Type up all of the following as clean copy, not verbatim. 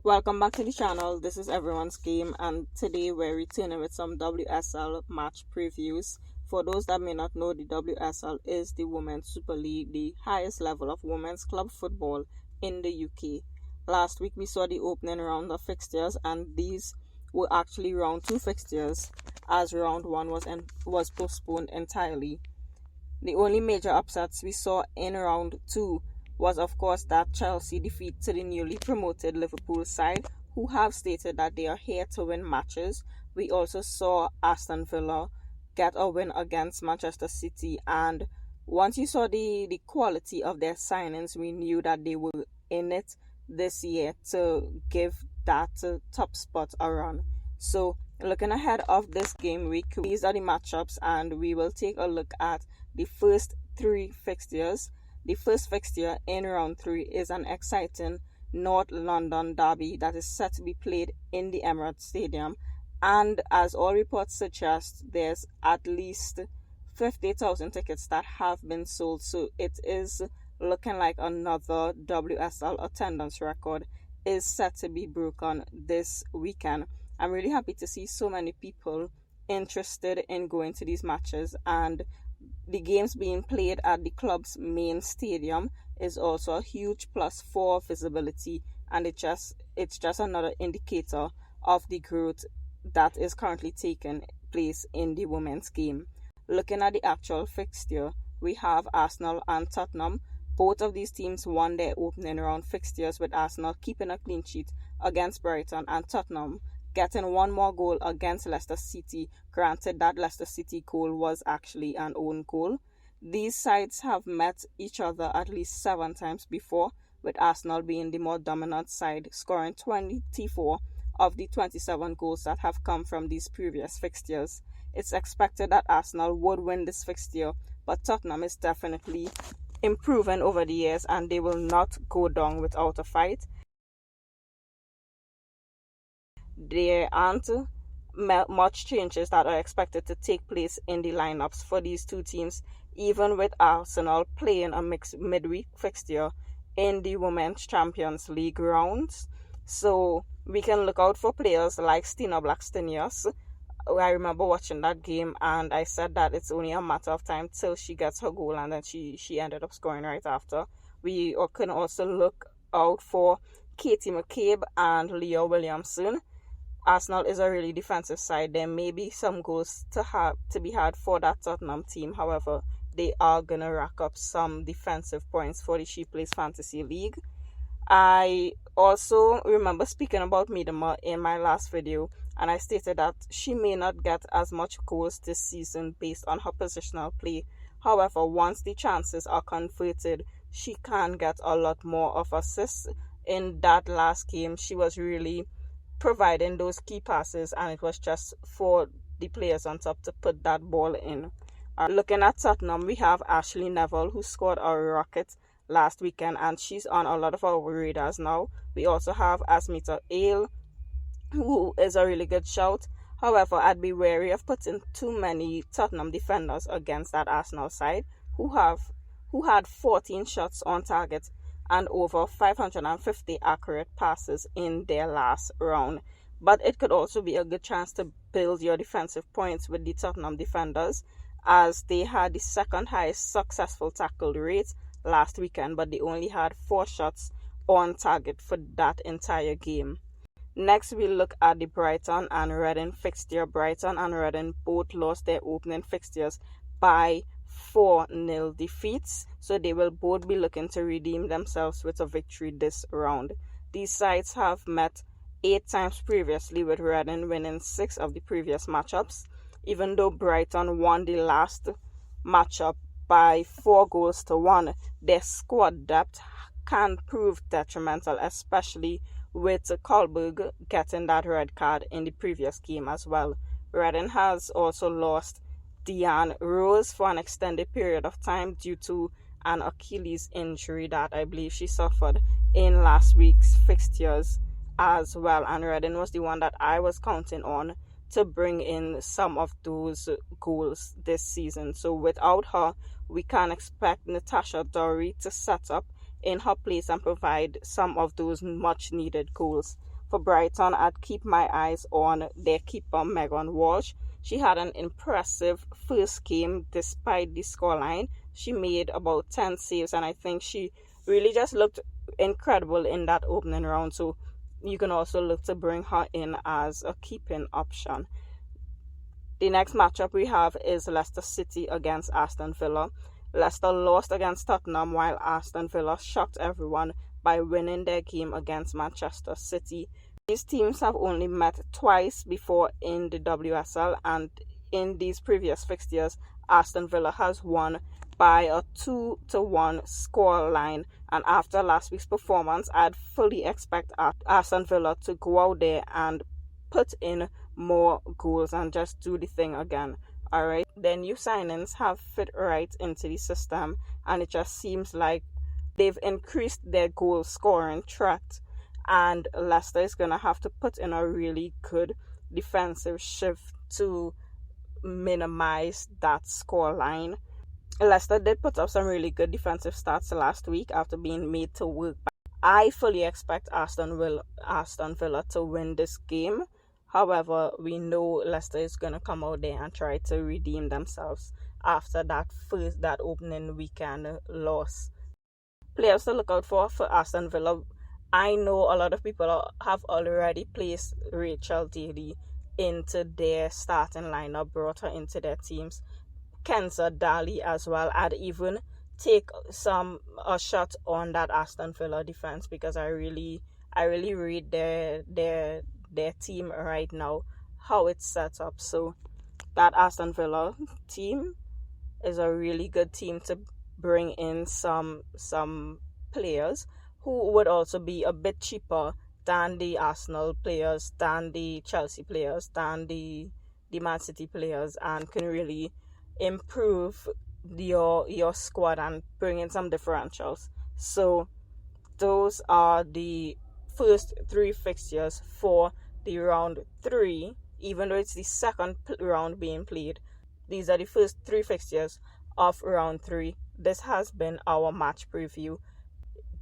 Welcome back to the channel. This is Everyone's Game, and today we're returning with some WSL match previews. For those that may not know, the WSL is the Women's Super League, the highest level of women's club football in the UK. Last week we saw the opening round of fixtures, and these were actually round 2 fixtures, as round 1 was postponed entirely. The only major upsets we saw in round 2 was, of course, that Chelsea defeat to the newly promoted Liverpool side, who have stated that they are here to win matches. We also saw Aston Villa get a win against Manchester City, and once you saw the quality of their signings, we knew that they were in it this year to give that top spot a run. So looking ahead of this game week, these are the matchups, and we will take a look at the first 3 fixtures. The first fixture in round 3 is an exciting North London derby that is set to be played in the Emirates Stadium, and as all reports suggest, there's at least 50,000 tickets that have been sold, so it is looking like another WSL attendance record is set to be broken this weekend. I'm really happy to see so many people interested in going to these matches, and the games being played at the club's main stadium is also a huge plus for visibility, and it's just another indicator of the growth that is currently taking place in the women's game. Looking at the actual fixture, we have Arsenal and Tottenham. Both of these teams won their opening round fixtures, with Arsenal keeping a clean sheet against Brighton and Tottenham getting one more goal against Leicester City. Granted, that Leicester City goal was actually an own goal. These sides have met each other at least 7 times before, with Arsenal being the more dominant side, scoring 24 of the 27 goals that have come from these previous fixtures. It's expected that Arsenal would win this fixture, but Tottenham is definitely improving over the years, and they will not go down without a fight. There aren't much changes that are expected to take place in the lineups for these two teams, even with Arsenal playing a mixed midweek fixture in the Women's Champions League rounds. So we can look out for players like Stina Blackstenius. I remember watching that game, and I said that it's only a matter of time till she gets her goal, and then she ended up scoring right after. We can also look out for Katie McCabe and Leah Williamson. Arsenal is a really defensive side. There may be some goals to be had for that Tottenham team. However, they are going to rack up some defensive points for the She Plays Fantasy League. I also remember speaking about Miedema in my last video, and I stated that she may not get as much goals this season based on her positional play. However, once the chances are converted, she can get a lot more of assists. In that last game, she was really providing those key passes, and it was just for the players on top to put that ball in. Looking at Tottenham, we have Ashley Neville, who scored a rocket last weekend, and she's on a lot of our radars now. We also have Asmita Ale, who is a really good shout. However, I'd be wary of putting too many Tottenham defenders against that Arsenal side, who had 14 shots on target and over 550 accurate passes in their last round. But it could also be a good chance to build your defensive points with the Tottenham defenders, as they had the second highest successful tackle rate last weekend, but they only had 4 shots on target for that entire game. Next, we look at the Brighton and Reading fixture. Brighton and Reading both lost their opening fixtures by 4-0 defeats, so they will both be looking to redeem themselves with a victory this round. These sides have met 8 times previously, with Reading winning 6 of the previous matchups. Even though Brighton won the last matchup by 4-1, their squad depth can prove detrimental, especially with Kohlberg getting that red card in the previous game as well. Reading has also lost Deanne Rose for an extended period of time due to an Achilles injury that I believe she suffered in last week's fixtures as well, and Reading was the one that I was counting on to bring in some of those goals this season. So without her, we can expect Natasha Dorey to set up in her place and provide some of those much needed goals. For Brighton, I'd keep my eyes on their keeper, Megan Walsh. She had an impressive first game despite the scoreline. She made about 10 saves, and I think she really just looked incredible in that opening round. So you can also look to bring her in as a keeping option. The next matchup we have is Leicester City against Aston Villa. Leicester lost against Tottenham while Aston Villa shocked everyone by winning their game against Manchester City. These teams have only met twice before in the WSL, and in these previous fixtures, Aston Villa has won by a 2-1 scoreline. And after last week's performance, I'd fully expect Aston Villa to go out there and put in more goals and just do the thing again. Alright, their new signings have fit right into the system, and it just seems like they've increased their goal scoring threat, and Leicester is going to have to put in a really good defensive shift to minimize that score line. Leicester did put up some really good defensive stats last week after being made to work. I fully expect Aston Villa to win this game. However, we know Leicester is going to come out there and try to redeem themselves after that opening weekend loss. Players to look out for Aston Villa. I know a lot of people have already placed Rachel Daly into their starting lineup, brought her into their teams. Kenza Daly as well. I'd even take a shot on that Aston Villa defense because I really read their team right now, how it's set up. So that Aston Villa team is a really good team to bring in some players who would also be a bit cheaper than the Arsenal players, than the Chelsea players, than the Man City players, and can really improve your squad and bring in some differentials. So those are the first three fixtures for the round 3, even though it's the second round being played. These are the first 3 fixtures of round 3. This has been our match preview.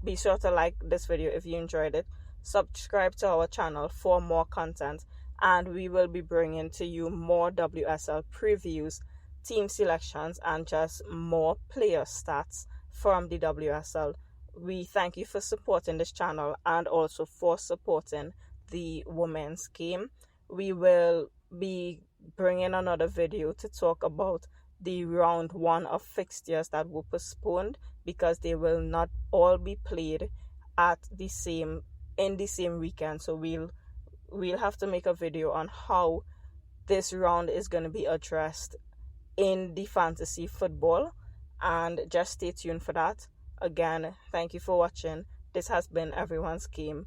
Be sure to like this video if you enjoyed it. Subscribe to our channel for more content, and we will be bringing to you more WSL previews, team selections, and just more player stats from the WSL. We thank you for supporting this channel and also for supporting the women's game. We will be bringing another video to talk about the round 1 of fixtures that were postponed because they will not all be played in the same weekend. So we'll have to make a video on how this round is going to be addressed in the fantasy football, and just stay tuned for that. Again, thank you for watching. This has been Everyone's Game.